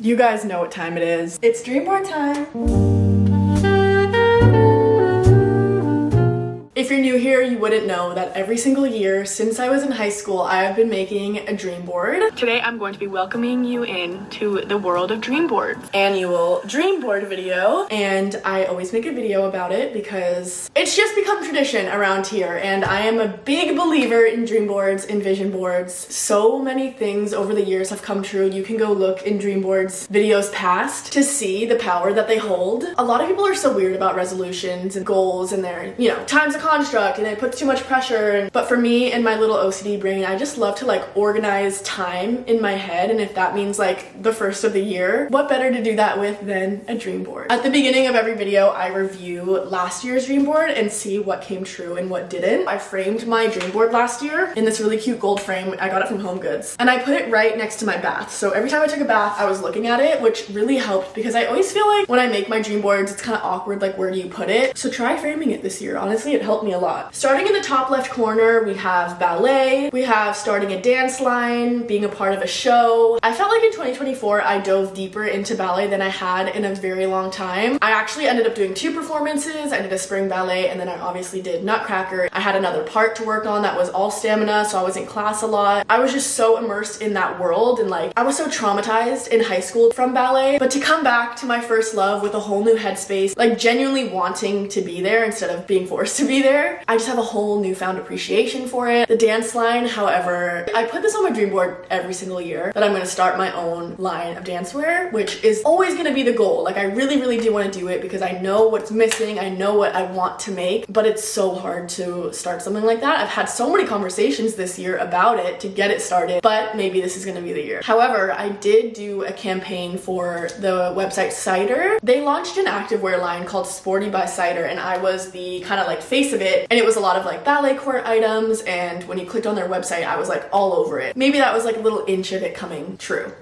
You guys know what time it is. It's dream board time. If you're new here, you wouldn't know that every single year since I was in high school, I have been making a dream board. Today, I'm going to be welcoming you into the world of dream boards. Annual dream board video, and I always make a video about it because it's just become tradition around here, and I am a big believer in dream boards and vision boards. So many things over the years have come true. You can go look in dream boards videos past to see the power that they hold. A lot of people are so weird about resolutions and goals and their, times of construct, and it puts too much pressure. But for me and my little OCD brain, I just love to organize time in my head, and if that means the first of the year, what better to do that with than a dream board? At the beginning of every video, I review last year's dream board and see what came true and what didn't. I framed my dream board last year in this really cute gold frame. I got it from Home Goods, and I put it right next to my bath. So every time I took a bath, I was looking at it, which really helped because I always feel like when I make my dream boards, it's kind of awkward, where do you put it? So try framing it this year. Honestly, it helped me a lot. Starting in the top left corner, we have ballet. We have starting a dance line, being a part of a show. I felt like in 2024, I dove deeper into ballet than I had in a very long time. I actually ended up doing 2 performances. I did a spring ballet, and then I obviously did Nutcracker. I had another part to work on that was all stamina, so I was in class a lot. I was just so immersed in that world, and I was so traumatized in high school from ballet, but to come back to my first love with a whole new headspace, genuinely wanting to be there instead of being forced to be there, I just have a whole newfound appreciation for it. The dance line, however, I put this on my dream board every single year that I'm going to start my own line of dancewear, which is always going to be the goal. I really do want to do it because I know what's missing. I know what I want to make, but it's so hard to start something like that. I've had so many conversations this year about it to get it started, but maybe this is going to be the year. However, I did do a campaign for the website Cider. They launched an activewear line called Sporty by Cider, and I was the kind of face of it, and it was a lot of ballet court items, and when you clicked on their website, I was all over it. Maybe that was a little inch of it coming true,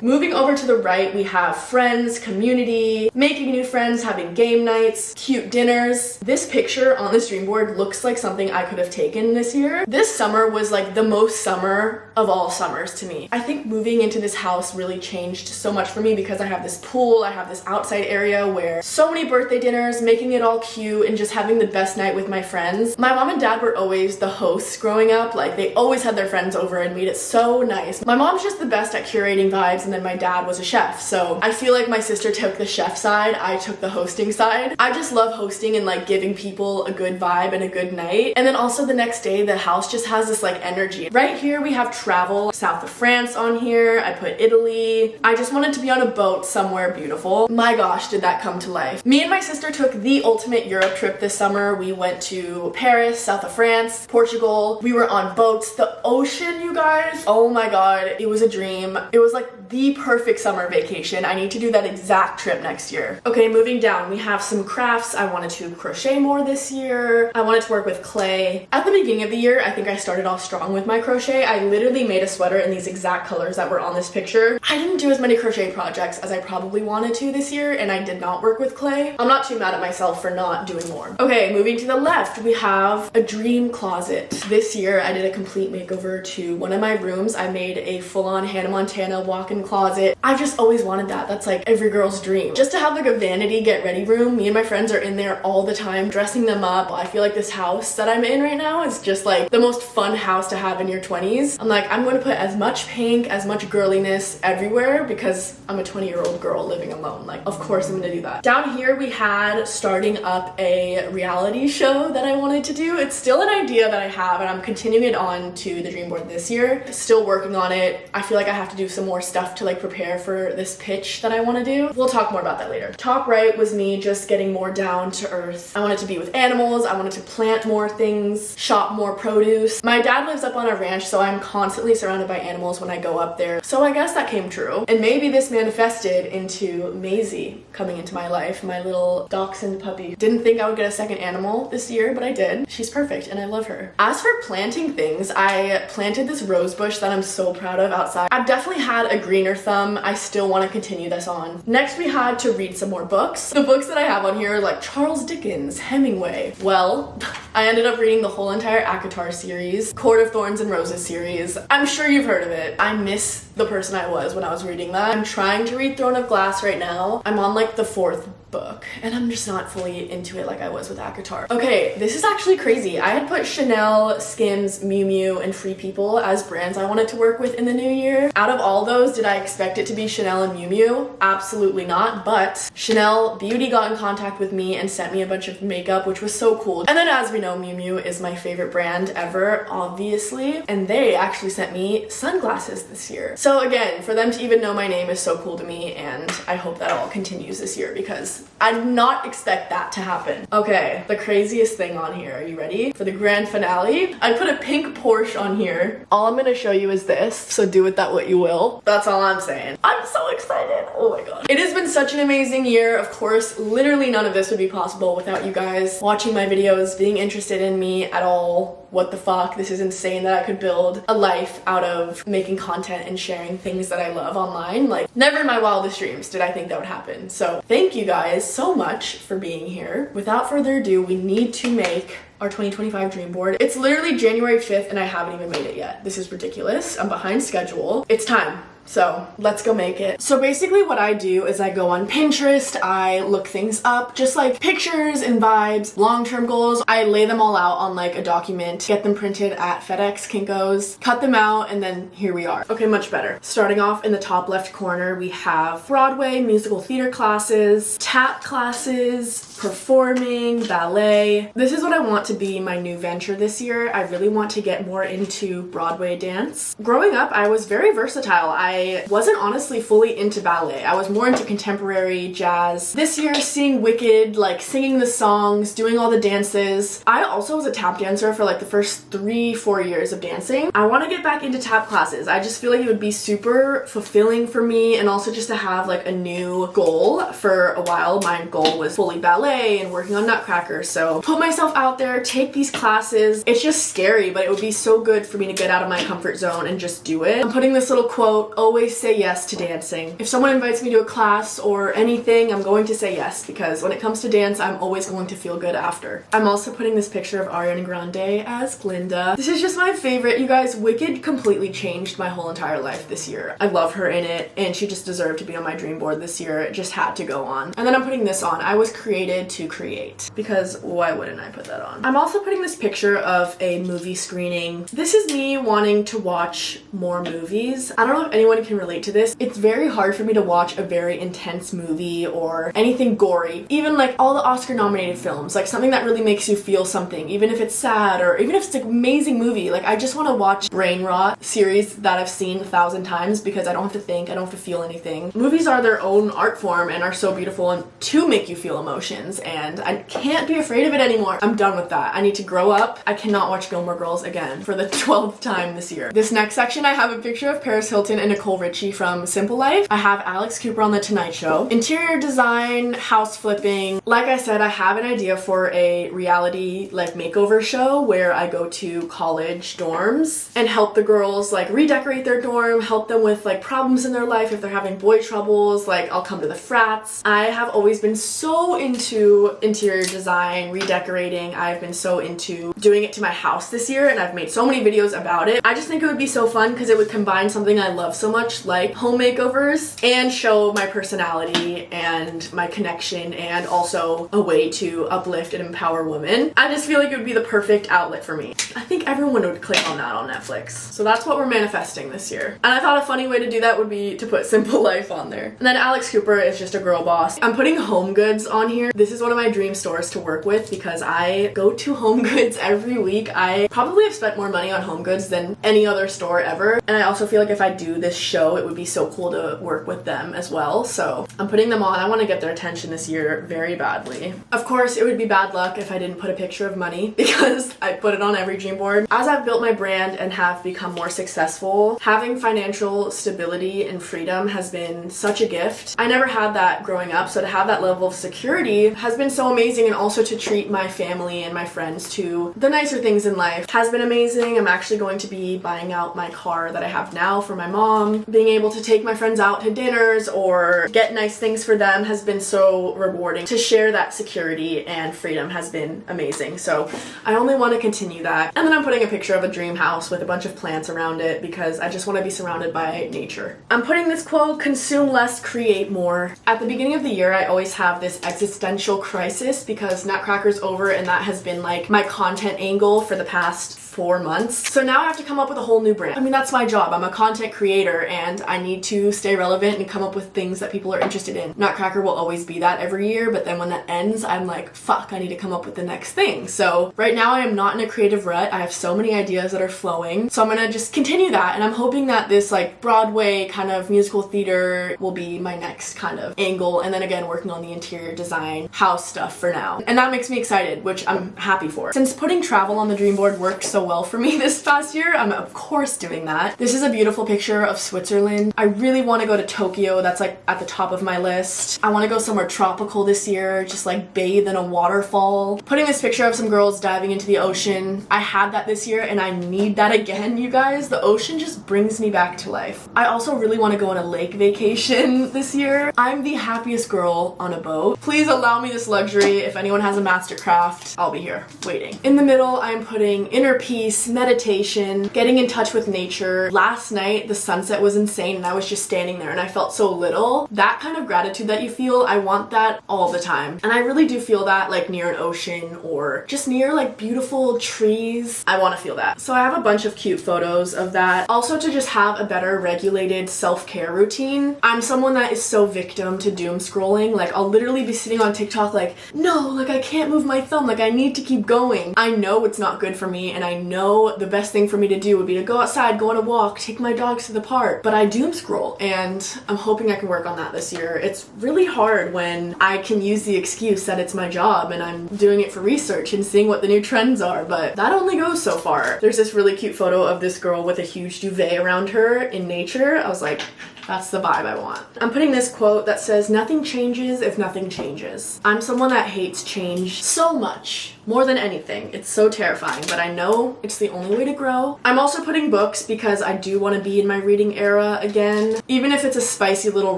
Moving over to the right, we have friends, community, making new friends, having game nights, cute dinners. This picture on this dream board looks like something I could have taken this year. This summer was the most summer of all summers to me. I think moving into this house really changed so much for me because I have this pool, I have this outside area where so many birthday dinners, making it all cute, and just having the best night with my friends. My mom and dad were always the hosts growing up. They always had their friends over and made it so nice. My mom's just the best at curating vibes, and then my dad was a chef. So I feel like my sister took the chef side, I took the hosting side. I just love hosting and giving people a good vibe and a good night. And then also the next day, the house just has this energy. Right here, we have travel, south of France on here. I put Italy. I just wanted to be on a boat somewhere beautiful. My gosh, did that come to life. Me and my sister took the ultimate Europe trip this summer. We went to Paris, south of France, Portugal. We were on boats. The ocean, you guys. Oh my god, it was a dream. It was the perfect summer vacation. I need to do that exact trip next year. Okay, moving down, we have some crafts. I wanted to crochet more this year. I wanted to work with clay. At the beginning of the year, I think I started off strong with my crochet. I literally made a sweater in these exact colors that were on this picture. I didn't do as many crochet projects as I probably wanted to this year, and I did not work with clay. I'm not too mad at myself for not doing more. Okay, moving to the left, we have a dream closet. This year, I did a complete makeover to one of my rooms. I made a full-on Hannah Montana walk-in closet. I've just always wanted that. That's every girl's dream. Just to have a vanity get-ready room. Me and my friends are in there all the time, dressing them up. I feel like this house that I'm in right now is just the most fun house to have in your 20s. I'm going to put as much pink, as much girliness everywhere because I'm a 20-year-old girl living alone. Of course I'm going to do that. Down here, we had starting up a reality show that I wanted to do. It's still an idea that I have, and I'm continuing it on to the dream board this year. Still working on it. I feel like I have to do some more stuff to prepare for this pitch that I want to do. We'll talk more about that later. Top right was me just getting more down to earth. I wanted to be with animals. I wanted to plant more things, shop more produce. My dad lives up on a ranch, so I'm constantly surrounded by animals when I go up there. So I guess that came true. And maybe this manifested into Maisie coming into my life, my little dachshund puppy. Didn't think I would get a second animal this year, but I did. She's perfect and I love her. As for planting things, I planted this rose bush that I'm so proud of outside. I've definitely had a greener thumb. I still want to continue this on. Next, we had to read some more books. The books that I have on here are Charles Dickens, Hemingway. Well, I ended up reading the whole entire ACOTAR series, Court of Thorns and Roses series. I'm sure you've heard of it. I miss the person I was when I was reading that. I'm trying to read Throne of Glass right now. I'm on like the 4th book and I'm just not fully into it like I was with ACOTAR. Okay, this is actually crazy. I had put Chanel, Skims, Miu Miu, and Free People as brands I wanted to work with in the new year. Out of all those, did I expect it to be Chanel and Miu Miu? Absolutely not, but Chanel Beauty got in contact with me and sent me a bunch of makeup, which was so cool. And then as we know, Miu Miu is my favorite brand ever, obviously, and they actually sent me sunglasses this year. So again, for them to even know my name is so cool to me, and I hope that all continues this year because I did not expect that to happen. Okay, the craziest thing on here. Are you ready for the grand finale? I put a pink Porsche on here. All I'm gonna show you is this, so do with that what you will. That's all I'm saying. I'm so excited. Oh my god. It has been such an amazing year. Of course, literally none of this would be possible without you guys watching my videos, being interested in me at all. What the fuck? This is insane that I could build a life out of making content and sharing things that I love online. Like, never in my wildest dreams did I think that would happen. So thank you guys so much for being here. Without further ado, we need to make our 2025 dream board. It's literally January 5th and I haven't even made it yet. This is ridiculous. I'm behind schedule. It's time. So let's go make it. So basically what I do is I go on Pinterest, I look things up, just like pictures and vibes, long-term goals. I lay them all out on like a document, get them printed at FedEx, Kinko's, cut them out, and then here we are. Okay, much better. Starting off in the top left corner, we have Broadway, musical theater classes, tap classes, performing, ballet. This is what I want to be my new venture this year. I really want to get more into Broadway dance. Growing up, I was very versatile. I wasn't honestly fully into ballet. I was more into contemporary jazz. This year, seeing Wicked, like singing the songs, doing all the dances. I also was a tap dancer for like the first 3-4 years of dancing. I want to get back into tap classes. I just feel like it would be super fulfilling for me, and also just to have like a new goal. For a while, my goal was fully ballet and working on Nutcracker. So put myself out there, take these classes. It's just scary, but it would be so good for me to get out of my comfort zone and just do it. I'm putting this little quote, always say yes to dancing. If someone invites me to a class or anything, I'm going to say yes, because when it comes to dance, I'm always going to feel good after. I'm also putting this picture of Ariana Grande as Glinda. This is just my favorite. You guys, Wicked completely changed my whole entire life this year. I love her in it, and she just deserved to be on my dream board this year. It just had to go on. And then I'm putting this on. I was created to create, because why wouldn't I put that on? I'm also putting this picture of a movie screening. This is me wanting to watch more movies. I don't know if anyone can relate to this. It's very hard for me to watch a very intense movie or anything gory. Even like all the Oscar nominated films, like something that really makes you feel something, even if it's sad or even if it's an amazing movie. Like, I just want to watch brain rot series that I've seen 1,000 times because I don't have to think, I don't have to feel anything. Movies are their own art form and are so beautiful and to make you feel emotions, and I can't be afraid of it anymore. I'm done with that. I need to grow up. I cannot watch Gilmore Girls again for the 12th time this year. This next section, I have a picture of Paris Hilton and Nicole Richie from Simple Life. I have Alex Cooper on The Tonight Show. Interior design, house flipping. Like I said, I have an idea for a reality like makeover show where I go to college dorms and help the girls like redecorate their dorm, help them with like problems in their life if they're having boy troubles. Like, I'll come to the frats. I have always been so into interior design, redecorating. I've been so into doing it to my house this year, and I've made so many videos about it. I just think it would be so fun because it would combine something I love so much, like home makeovers, and show my personality and my connection, and also a way to uplift and empower women. I just feel like it would be the perfect outlet for me. I think everyone would click on that on Netflix. So that's what we're manifesting this year. And I thought a funny way to do that would be to put Simple Life on there. And then Alex Cooper is just a girl boss. I'm putting Home Goods on here. This is one of my dream stores to work with because I go to Home Goods every week. I probably have spent more money on Home Goods than any other store ever. And I also feel like if I do this show, it would be so cool to work with them as well. So I'm putting them on. I want to get their attention this year very badly. Of course, it would be bad luck if I didn't put a picture of money because I put it on every dream board. As I've built my brand and have become more successful, having financial stability and freedom has been such a gift. I never had that growing up, so to have that level of security has been so amazing, and also to treat my family and my friends to the nicer things in life has been amazing. I'm actually going to be buying out my car that I have now for my mom. freedom. Being able to take my friends out to dinners or get nice things for them has been so rewarding. To share that security and freedom has been amazing. So I only want to continue that. And then I'm putting a picture of a dream house with a bunch of plants around it because I just want to be surrounded by nature. I'm putting this quote, consume less, create more. At the beginning of the year, I always have this existential crisis because Nutcracker's over and that has been like my content angle for the past 4 months. So now I have to come up with a whole new brand. I mean, that's my job. I'm a content creator and I need to stay relevant and come up with things that people are interested in. Nutcracker will always be that every year, but then when that ends, I'm like, fuck, I need to come up with the next thing. So right now I am not in a creative rut. I have so many ideas that are flowing. So I'm gonna just continue that, and I'm hoping that this like Broadway kind of musical theater will be my next kind of angle, and then again working on the interior design, house stuff for now. And that makes me excited, which I'm happy for. Since putting travel on the dream board worked so well for me this past year, I'm of course doing that. This is a beautiful picture of Switzerland. I really want to go to Tokyo. That's like at the top of my list. I want to go somewhere tropical this year, just like bathe in a waterfall. Putting this picture of some girls diving into the ocean. I had that this year and I need that again, you guys. The ocean just brings me back to life. I also really want to go on a lake vacation this year. I'm the happiest girl on a boat. Please allow me this luxury. If anyone has a mastercraft, I'll be here waiting. In the middle, I'm putting inner peace, meditation, getting in touch with nature. Last night, the sunset was insane and I was just standing there and I felt so little. That kind of gratitude that you feel, I want that all the time. And I really do feel that like near an ocean or just near like beautiful trees. I want to feel that. So I have a bunch of cute photos of that. Also to just have a better regulated self-care routine. I'm someone that is so victim to doom scrolling. Like I'll literally be sitting on TikTok like, no, like I can't move my thumb. Like I need to keep going. I know it's not good for me and I know the best thing for me to do would be to go outside, go on a walk, take my dogs to the park. But I doom scroll and I'm hoping I can work on that this year. It's really hard when I can use the excuse that it's my job and I'm doing it for research and seeing what the new trends are, but that only goes so far. There's this really cute photo of this girl with a huge duvet around her in nature. I was like, that's the vibe I want. I'm putting this quote that says, nothing changes if nothing changes. I'm someone that hates change so much, more than anything. It's so terrifying, but I know it's the only way to grow. I'm also putting books because I do want to be in my reading era again. Even if it's a spicy little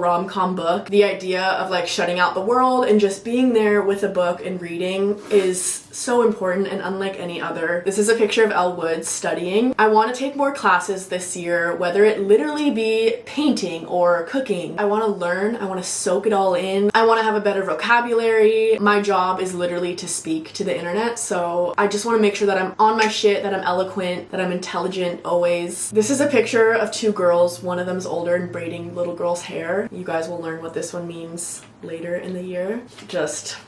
rom-com book, the idea of like shutting out the world and just being there with a book and reading is so important and unlike any other. This is a picture of Elle Woods studying. I want to take more classes this year, whether it literally be painting or cooking. I want to learn. I want to soak it all in. I want to have a better vocabulary. My job is literally to speak to the internet, so I just want to make sure that I'm on my shit, that I'm eloquent, that I'm intelligent always. This is a picture of two girls. One of them's older and braiding little girl's hair. You guys will learn what this one means later in the year. Just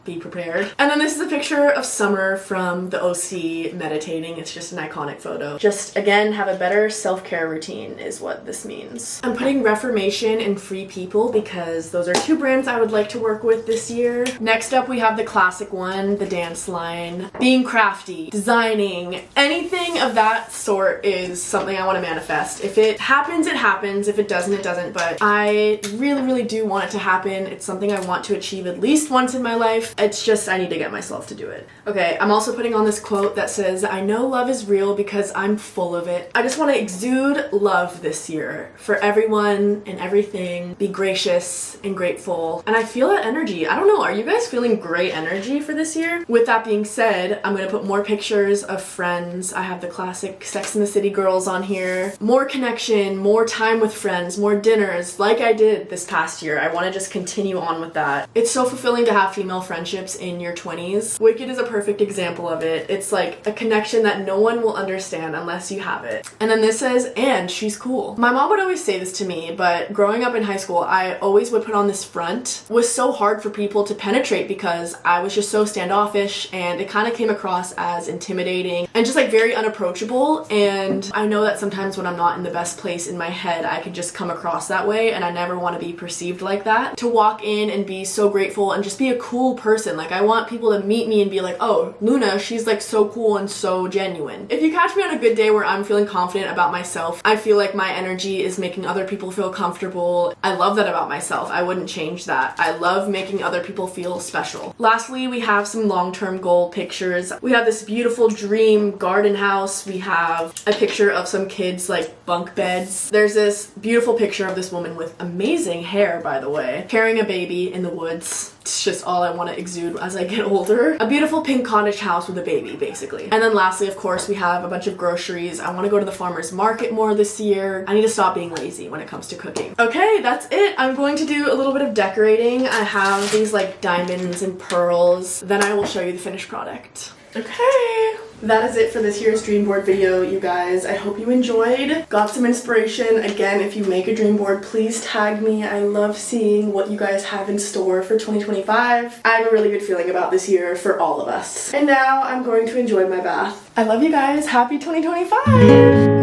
be prepared. And then this is a picture of Summer from the OC meditating. It's just an iconic photo. Just again, have a better self-care routine is what this means. I'm putting Reformation and Free People because those are two brands I would like to work with this year. Next up, we have the classic one, the dance line. Being crafty, designing, anything of that sort is something I want to manifest. If it happens, it happens. If it doesn't, it doesn't. But I really, really do want it to happen. It's something I want to achieve at least once in my life. It's just, I need to get myself to do it. Okay, I'm also putting on this quote that says, I know love is real because I'm full of it. I just want to exude love this year for everyone and everything. Be gracious and grateful. And I feel that energy. I don't know, are you guys feeling great energy for this year? With that being said, I'm going to put more pictures of friends. I have the classic Sex and the City girls on here. More connection, more time with friends, more dinners like I did this past year. I want to just continue on with that. It's so fulfilling to have female friendships in your 20s. Wicked is a perfect example of it. It's like a connection that no one will understand unless you have it. And then this says, and she's cool. My mom would always say this to me, but growing up in high school, I always would put on this front. It was so hard for people to penetrate because I was just so standoffish and it kind of came across as intimidating and just like very unapproachable. And I know that sometimes when I'm not in the best place in my head, I could just come across that way, and I never want to be perceived like that. To walk in and be so grateful and just be a cool person person. Like, I want people to meet me and be like, oh, Luna, she's like so cool and so genuine. If you catch me on a good day where I'm feeling confident about myself, I feel like my energy is making other people feel comfortable. I love that about myself. I wouldn't change that. I love making other people feel special. Lastly, we have some long-term goal pictures. We have this beautiful dream garden house. We have a picture of some kids like bunk beds. There's this beautiful picture of this woman with amazing hair, by the way, carrying a baby in the woods. It's just all I want to exude as I get older. A beautiful pink cottage house with a baby, basically. And then lastly, of course, we have a bunch of groceries. I want to go to the farmer's market more this year. I need to stop being lazy when it comes to cooking. Okay, that's it. I'm going to do a little bit of decorating. I have things like diamonds and pearls. Then I will show you the finished product. Okay. That is it for this year's dream board video, you guys. I hope you enjoyed. Got some inspiration. Again, if you make a dream board, please tag me. I love seeing what you guys have in store for 2025. I have a really good feeling about this year for all of us. And now I'm going to enjoy my bath. I love you guys. Happy 2025!